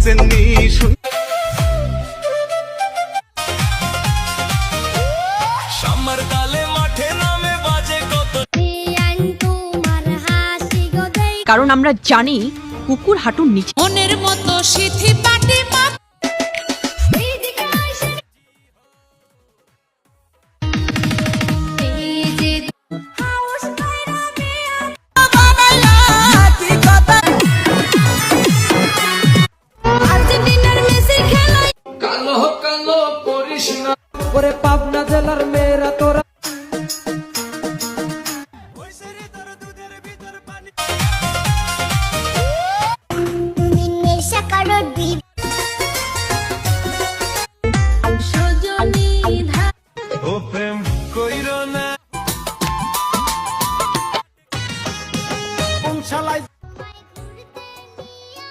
বুঝেননি সামার কালে মাঠে নামে বাজে কত কারণ আমরা জানি কুকুর হাঁটুর নিচে মনের মতো সিথি পাটি